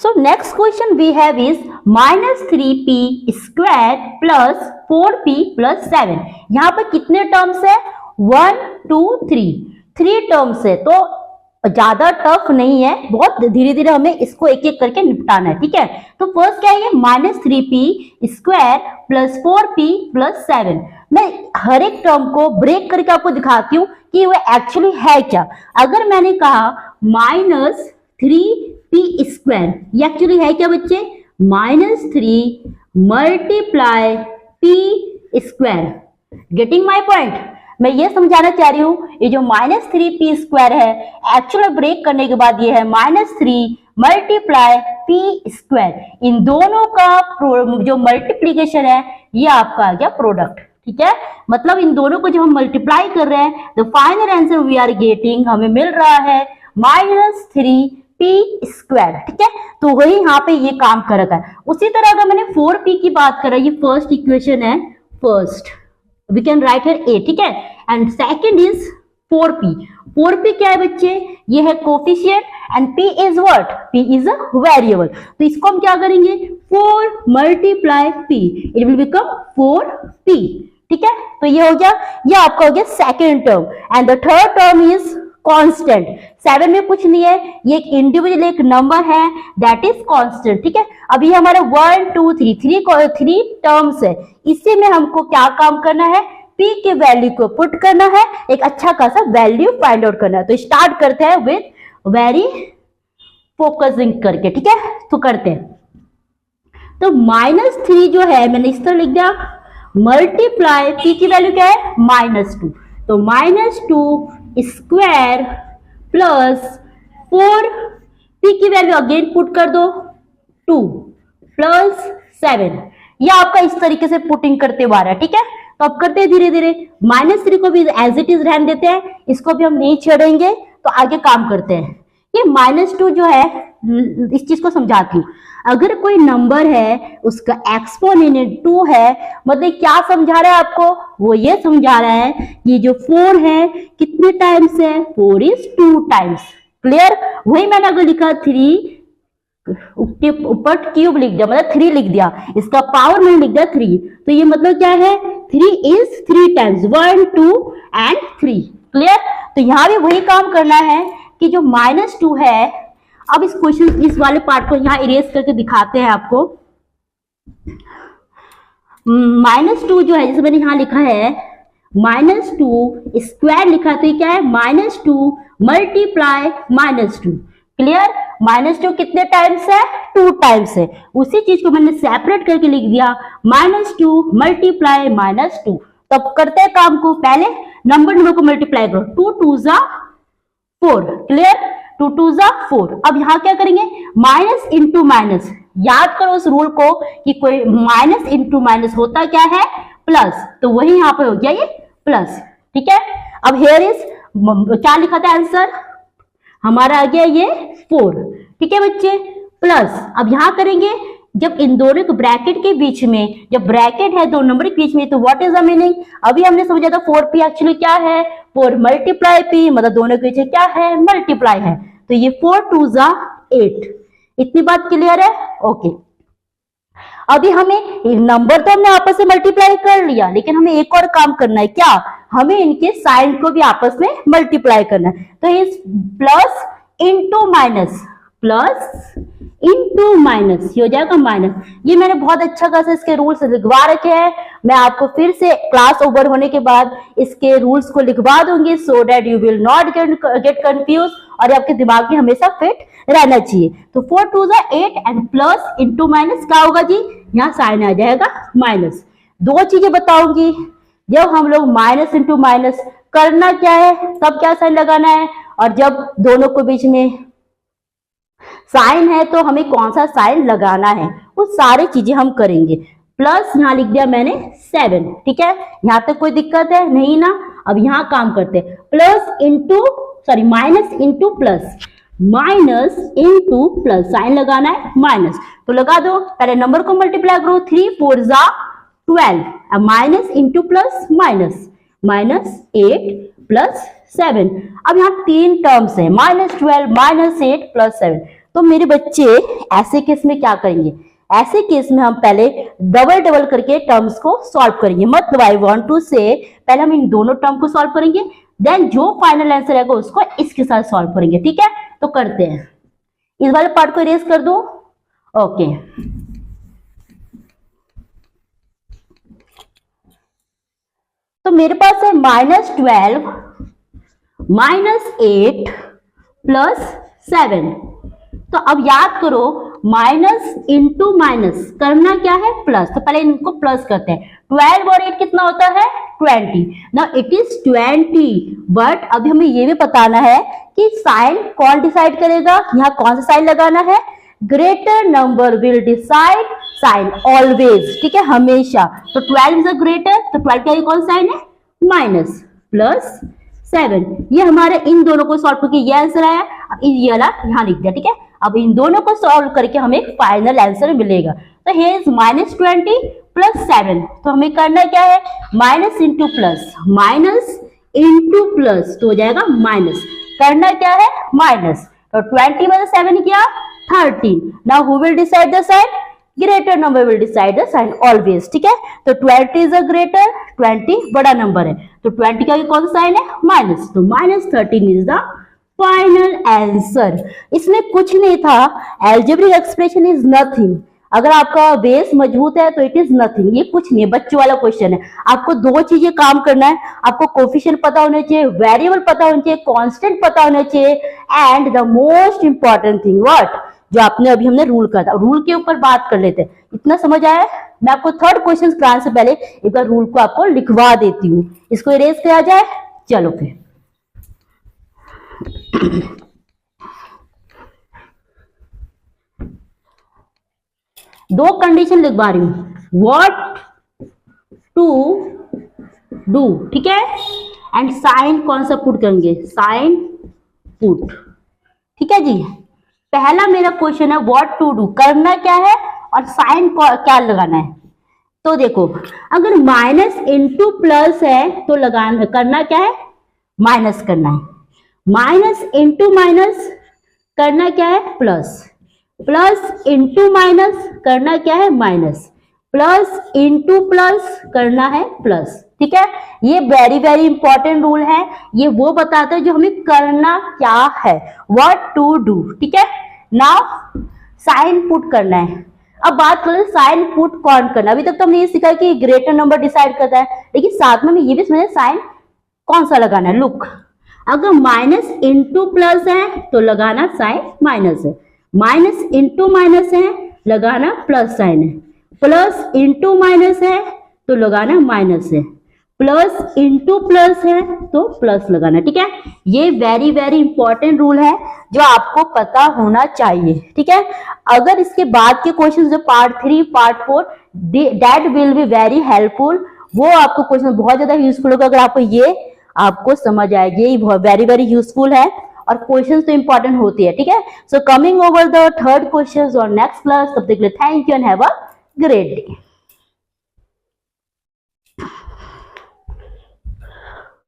So next question we have is minus 3p square plus 4p plus 7। यहाँ पर कितने terms है? 1 2 3 terms है, तो ज्यादा टफ नहीं है, बहुत धीरे धीरे हमें इसको एक एक करके निपटाना है। ठीक है, तो फर्स्ट क्या है ये minus 3p square plus 4p plus 7। मैं हर एक टर्म को ब्रेक करके आपको दिखाती हूँ कि वो एक्चुअली है क्या। अगर मैंने कहा माइनस 3p स्क्वायर, ये एक्चुअली है क्या बच्चे? Minus 3 multiply p square. Getting my point? मैं ये समझाना चाह रही हूँ, ये जो माइनस 3p स्क्वायर है एक्चुअल ब्रेक करने के बाद ये है माइनस 3 मल्टीप्लाई p स्क्वायर। इन दोनों का जो मल्टीप्लीकेशन है ये आपका आ गया प्रोडक्ट। ठीक है, मतलब इन दोनों को जब हम मल्टीप्लाई कर रहे हैं तो final answer we are getting, हमें मिल रहा है माइनस 3p स्क्वायर। ठीक है, तो वही यहाँ पे ये काम कर रखा है। उसी तरह अगर मैंने 4p की बात करा, ये फर्स्ट इक्वेशन है, first we can write here a। ठीक है, and second is 4p। 4p क्या है बच्चे? ये है coefficient and p is what? p is a variable. तो इसको हम क्या करेंगे? 4 multiply p, it will become 4p। ठीक है, तो ये हो गया, ये आपका हो गया second term. And the third term is constant. 7 में कुछ नहीं है, ये एक इंडिविजुअल एक नंबर है, दैट इज कांस्टेंट। ठीक है, अभी हमारे 1 2 3 टर्म्स है, इसी में हमको क्या काम करना है? p के वैल्यू को पुट करना है, एक अच्छा खासा वैल्यू फाइंड आउट करना है। तो स्टार्ट करते हैं विद वेरी फोकसिंग करके। ठीक है, तो करते हैं। तो माइनस 3 जो है मैंने इस तरह लिख दिया, मल्टीप्लाई p की वैल्यू क्या है? माइनस 2। तो माइनस 2 स्क्वायर प्लस 4p की वैल्यू अगेन पुट कर दो 2 प्लस 7। ये आपका इस तरीके से पुटिंग करते हुआ रहा है। ठीक है, तो अब करते हैं धीरे धीरे। माइनस 3 को भी एज इट इज रहने देते हैं, इसको भी हम नहीं छेड़ेंगे, तो आगे काम करते हैं। ये माइनस 2 जो है, इस चीज को समझाती हूँ। अगर कोई नंबर है उसका एक्सपोनेंट 2 है, मतलब क्या समझा रहा है आपको? वो ये समझा रहा है कि जो 4 है कितने टाइम्स है? 4 इज 2 टाइम्स। क्लियर? वही मैंने अगर लिखा 3 ऊपर क्यूब लिख दिया, मतलब 3 लिख दिया, इसका पावर मैंने लिख दिया 3, तो ये मतलब क्या है? 3 इज 3 टाइम्स, 1 2 एंड 3। क्लियर? तो यहां भी वही काम करना है कि जो माइनस 2 है, अब इस क्वेश्चन इस वाले पार्ट को यहाँ इरेज करके दिखाते हैं आपको। माइनस 2 जो है, जैसे मैंने यहाँ लिखा है माइनस 2 स्क्वायर लिखा, तो ये क्या है? Minus 2 multiply minus 2। Clear? Minus 2 कितने टाइम्स है? 2 टाइम्स है। उसी चीज को मैंने सेपरेट करके लिख दिया, माइनस 2 मल्टीप्लाई माइनस 2। तब करते हैं काम को, पहले नंबर को मल्टीप्लाई करो, 2 2 जा 4। क्लियर? 2 2 जा 4। अब यहाँ क्या करेंगे? Minus into minus. याद करो उस रूल को कि कोई माइनस इंटू माइनस होता क्या है? प्लस। तो वही यहाँ पे हो गया ये प्लस। ठीक है, अब हेयर इज क्या लिखा था आंसर? हमारा आ गया ये 4। ठीक है बच्चे, प्लस। अब यहां करेंगे, जब इन दोनों के ब्रैकेट के बीच में, जब ब्रैकेट है दो नंबर के बीच में, तो व्हाट इज द मीनिंग? अभी हमने समझा था 4p एक्चुअली क्या है? 4 मल्टीप्लाई p, मतलब दोनों के पीछे क्या है? मल्टीप्लाई है। तो ये 4 2 जा 8। इतनी बात क्लियर है? ओके। अभी हमें नंबर तो हमने आपस में मल्टीप्लाई कर लिया, लेकिन हमें एक और काम करना है। क्या? हमें इनके साइन को भी आपस में मल्टीप्लाई करना है। तो इस plus into minus, plus into minus, ये हो जाएगा माइनस। ये मैंने बहुत अच्छा खासा इसके रूल्स लिखवा रखे हैं, मैं आपको फिर से क्लास ओवर होने के बाद इसके रूल्स को लिखवा दूंगी, so that you will not get confuse, और आपके दिमाग में हमेशा फिट रहना चाहिए। तो 4 2 जा 8 एंड प्लस इंटू माइनस क्या होगा जी? यहाँ साइन आ जाएगा माइनस। 2 चीजें बताऊंगी, जब हम लोग माइनस इंटू माइनस करना क्या है, तब क्या साइन लगाना है, और जब दोनों को बीच में साइन है तो हमें कौन सा साइन लगाना है, वो सारी चीजें हम करेंगे। प्लस यहाँ लिख दिया मैंने 7। ठीक है, यहाँ तक कोई दिक्कत है नहीं ना? अब यहाँ काम करते हैं, plus into sorry minus into plus, minus into plus, sign लगाना है माइनस, तो लगा दो। पहले नंबर को मल्टीप्लाई करो, 3 4 जा 12, अब minus into plus minus, minus 8 plus 7। अब यहाँ 3 टर्म्स है, माइनस 12 माइनस 8 प्लस 7। तो मेरे बच्चे ऐसे केस में क्या करेंगे, ऐसे केस में हम पहले डबल डबल करके टर्म्स को सॉल्व करेंगे। मतलब आई वांट टू से पहले हम इन दोनों टर्म को सॉल्व करेंगे, देन जो फाइनल आंसर आएगा उसको इसके साथ सॉल्व करेंगे। ठीक है, तो करते हैं। इस वाले पार्ट को इरेज कर दो। ओके, तो मेरे पास है -12 -8 +7। तो अब याद करो, माइनस इंटू माइनस करना क्या है, प्लस। तो पहले इनको प्लस करते हैं। 12 और 8 कितना होता है, 20। ना इट इज 20, बट अभी हमें ये भी बताना है कि साइन कौन डिसाइड करेगा, यहाँ कौन सा साइन लगाना है, greater number will decide sign always. ठीक है, हमेशा। तो 12 इज अ ग्रेटर, तो 12 का कौन साइन है, माइनस, +7। ये हमारे इन दोनों को सॉल्व करके ये आंसर आया। अब ये वाला यहाँ लिख दिया। ठीक है, अब इन दोनों को सॉल्व करके हमें फाइनल आंसर मिलेगा। तो here is -20 +7। तो हमें करना क्या है, minus into plus, minus into plus, तो हो जाएगा माइनस। करना क्या है, माइनस। तो 20 में 7 किया, 13। Now who will decide the sign, greater number will decide the sign always. ठीक है, तो 20 इज अ ग्रेटर, 20 बड़ा नंबर है, तो 20 का कौन सा साइन है, माइनस। तो -13 इज द फाइनल आंसर। इसमें कुछ नहीं था, एल्जेब्रिक एक्सप्रेशन इज नथिंग। अगर आपका बेस मजबूत है तो इट इज नथिंग, ये कुछ नहीं है, बच्चों वाला क्वेश्चन है। आपको दो चीजें काम करना है, आपको कोफिशिएंट पता होने चाहिए, वेरिएबल पता होने चाहिए, कांस्टेंट पता होना चाहिए, and the most important thing what, जो आपने अभी हमने रूल करा था, रूल के ऊपर बात कर लेते हैं। इतना समझ आया? मैं आपको थर्ड क्वेश्चन कराने से पहले एक बार रूल को आपको लिखवा देती हूँ। इसको इरेज किया जाए, चलो फिर। दो कंडीशन लिखवा रही हूं, व्हाट टू डू। ठीक है, एंड साइन कौन सा पुट करेंगे, साइन पुट। ठीक है जी, पहला मेरा क्वेश्चन है व्हाट टू डू, करना क्या है और साइन क्या लगाना है। तो देखो, अगर माइनस इंटू प्लस है तो लगाना, करना क्या है, माइनस करना है। माइनस इंटू माइनस करना क्या है, प्लस। प्लस इंटू माइनस करना क्या है, माइनस। प्लस इंटू प्लस करना है प्लस। ठीक है, ये वेरी वेरी इंपॉर्टेंट रूल है। ये वो बताता है जो हमें करना क्या है, व्हाट टू डू। ठीक है, नाउ साइन पुट करना है। अब बात करें साइन पुट कौन करना। अभी तक तो हमने ये सीखा कि ग्रेटर नंबर डिसाइड करता है, लेकिन साथ में ये भी समझे साइन कौन सा लगाना है। लुक, अगर माइनस इंटू प्लस है तो लगाना साइन माइनस है, माइनस इंटू माइनस है लगाना प्लस साइन है, प्लस इंटू माइनस है तो लगाना माइनस है, प्लस इंटू प्लस है तो प्लस लगाना। ठीक है, ये वेरी वेरी इंपॉर्टेंट रूल है जो आपको पता होना चाहिए। ठीक है, अगर इसके बाद के क्वेश्चन जो part 3 part 4 that will be very helpful, वो आपको क्वेश्चन बहुत ज्यादा यूजफुल होगा अगर आपको ये आपको समझ आएगी। ये वेरी वेरी यूजफुल है और क्वेश्चंस तो इंपॉर्टेंट होती है। ठीक है, so coming over the third question और नेक्स्ट क्लास, तब तक के लिए thank you and have a great day.